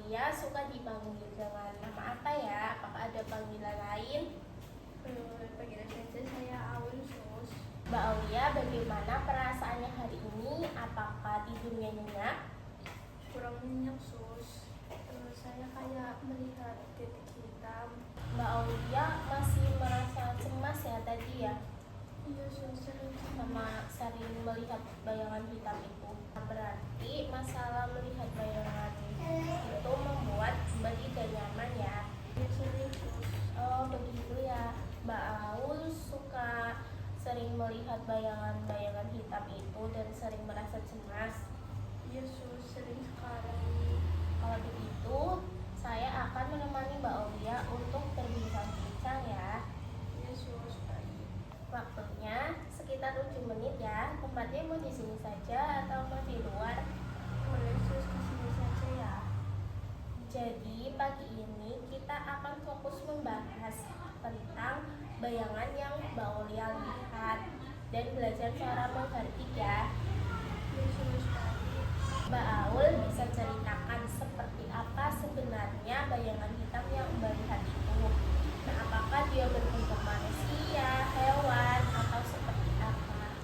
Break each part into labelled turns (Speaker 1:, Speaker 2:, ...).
Speaker 1: Aulia suka dipanggil dengan nama apa ya? Apakah ada panggilan lain?
Speaker 2: Panggilan saja saya Aun Sus.
Speaker 1: Mbak Aulia, bagaimana perasaannya hari ini? Apakah tidurnya nyenyak?
Speaker 2: Kurang nyenyak Sus. Saya kayak melihat titik hitam.
Speaker 1: Mbak Aulia masih merasa cemas ya tadi ya?
Speaker 2: Iya Sus, sering
Speaker 1: Sering melihat bayangan hitam itu. Berarti masalah melihat bayangan itu membuat Mbak tidak nyaman ya?
Speaker 2: Iya sering Sus.
Speaker 1: Oh begitu ya. Mbak Aul suka sering melihat bayangan-bayangan hitam itu dan sering merasa cemas.
Speaker 2: Iya Sus, sering sekali.
Speaker 1: Kalau begitu, saya akan menemani Mbak Aulia untuk berbincang-bincang ya.
Speaker 2: Iya Sus, baik.
Speaker 1: Waktunya sekitar 7 menit ya. Tempatnya mau di sini saja atau mau di luar?
Speaker 2: Boleh Sus, kesini saja ya.
Speaker 1: Jadi pagi ini kita akan fokus membahas tentang bayangan yang Mbak Aulia lihat dan belajar cara menghardik ya.
Speaker 2: Iya Sus, baik.
Speaker 1: Mbak Aul bisa ceritakan seperti apa sebenarnya bayangan hitam yang Mbak lihat itu? Nah, apakah dia berbentuk manusia, hewan, atau seperti apa?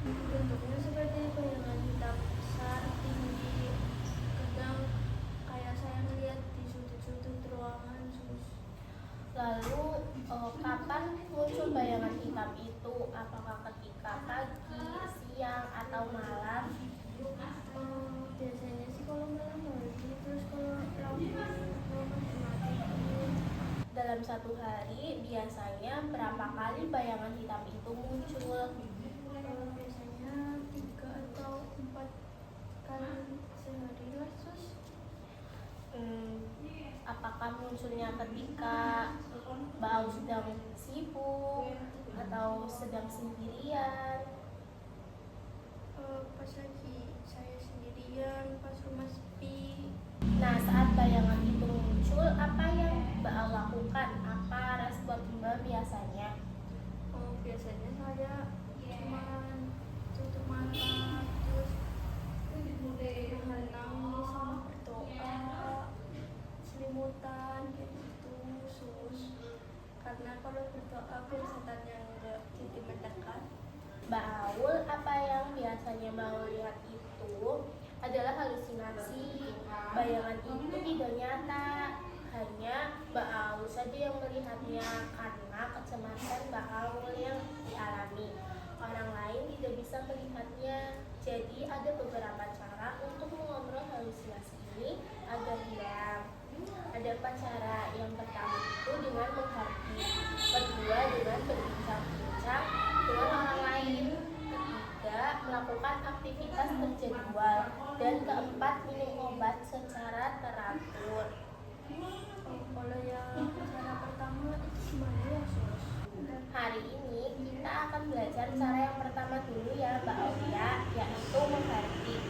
Speaker 2: Bentuknya seperti bayangan hitam besar, tinggi. Kadang kayak saya melihat di sudut-sudut ruangan Sus.
Speaker 1: Lalu kapan muncul bayangan hitam itu? Apakah ketika pagi, siang, atau malam?
Speaker 2: Biasanya sih kalau malam hari, terus kalau lampu masih mati.
Speaker 1: Dalam satu hari biasanya berapa kali bayangan hitam itu muncul?
Speaker 2: Biasanya 3 atau 4 kali sehari lah Sus.
Speaker 1: Apakah munculnya ketika Mbak Aul sedang sibuk atau sedang sendirian?
Speaker 2: Pas lagi saya sendirian, pas rumah sepi.
Speaker 1: Nah, saat bayangan itu muncul, apa yang Mbak Aul lakukan? Apa respon Mbak biasanya?
Speaker 2: Biasanya saya cuman tutup mata, terus nangis sama berdoa, selimutan gitu Sus. Karena kalau berdoa biar setan yang enggak jadi mendekat.
Speaker 1: Mbak Aul, apa yang biasanya Mbak Aul lihat itu adalah halusinasi. Bayangan itu tidak nyata, hanya Mbak Aul saja yang melihatnya karena kecemasan Mbak Aul yang dialami. Orang lain tidak bisa melihatnya. Jadi ada beberapa cara untuk mengontrol halusinasi ini agar hilang. Ada empat cara. Yang pertama itu dengan menghardik, kedua dengan berbincang-bincang dengan orang lain, ketiga melakukan aktivitas terjadwal, dan keempat minum obat secara teratur.
Speaker 2: Kalau yang cara pertama itu gimana ya Sus?
Speaker 1: Hari ini kita akan belajar cara yang pertama dulu ya Mbak Aulia, yaitu menghardik.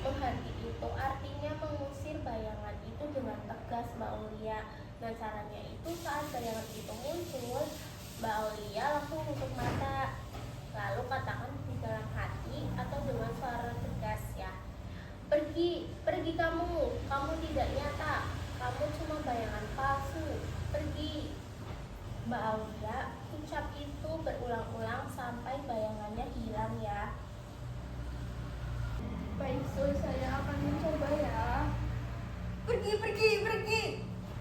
Speaker 1: Menghardik itu artinya mengusir bayangan itu dengan tegas Mbak Aulia. Nah, caranya itu saat bayangan itu muncul, Mbak Aulia langsung tutup mata, lalu katakan di dalam hati atau dengan suara tegas ya, pergi kamu tidak nyata, kamu cuma bayangan palsu, pergi. Mbak Aulia ucap itu berulang-ulang sampai bayangannya hilang ya.
Speaker 2: Baik Sus, saya akan mencoba ya. Pergi.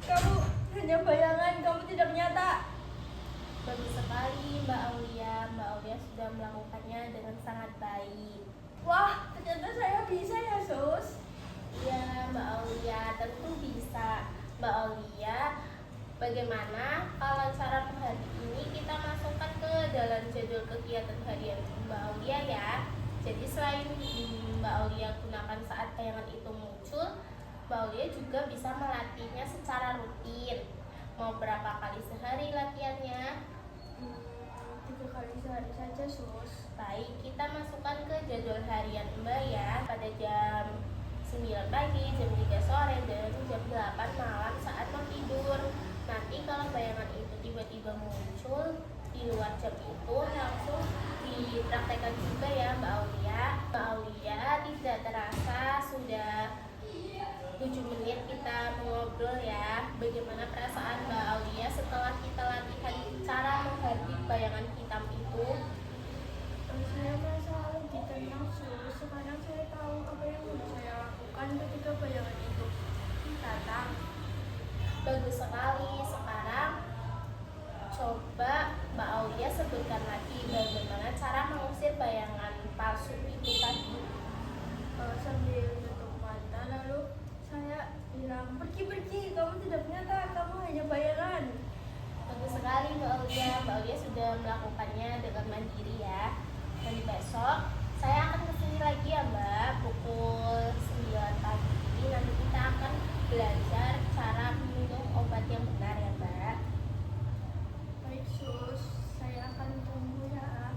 Speaker 2: Kamu hanya bayangan, kamu tidak nyata.
Speaker 1: Bagus sekali Mbak Aulia. Mbak Aulia sudah melakukannya dengan sangat baik.
Speaker 2: Wah, ternyata saya bisa ya Sus.
Speaker 1: Iya Mbak Aulia, tentu bisa. Mbak Aulia, bagaimana kalau cara menghardik ini kita masukkan ke dalam jadwal kegiatan harian Mbak Aulia ya. Jadi selain Mbak Aulia gunakan saat bayangan itu muncul, Mbak Aulia juga bisa melatihnya secara rutin. Mau berapa kali sehari latihannya?
Speaker 2: 3 kali sehari saja Sus.
Speaker 1: Baik, kita masukkan ke jadwal harian Mbak ya. Pada jam 9 pagi, jam 3 sore, dan jam 8 malam saat mau tidur. Nanti kalau bayangan itu tiba-tiba muncul di luar jam itu, langsung dipraktekkan juga ya Mbak Aulia. Mbak Aulia, tidak terasa sudah 7 menit kita ngobrol ya, bagaimana perasaan Mbak Aulia setelah kita latihan cara menghardik bayangan hitam itu.
Speaker 2: Saya merasa lebih tenang, Sus. Sekarang saya tahu apa yang harus saya lakukan ketika bayangan itu datang.
Speaker 1: Bagus sekali. Sekarang coba Mbak Aulia sebutkan lagi bagaimana cara mengusir bayangan palsu itu tadi.
Speaker 2: Sambil menutup mata, lalu saya bilang, pergi, kamu tidak nyata, kamu hanya bayangan.
Speaker 1: Bagus sekali Mbak Aulia. Mbak Aulia sudah melakukannya dengan mandiri ya. Dan besok saya akan kesini lagi ya Mbak, pukul 9 pagi. Nanti kita akan belajar cara minum obat yang benar ya Mbak.
Speaker 2: Baik, Sus, saya akan tunggu ya.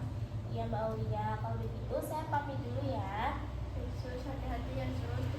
Speaker 1: Iya Mbak Aulia, kalau begitu saya pamit dulu ya.
Speaker 2: Baik, Sus, hati-hati ya, Sus.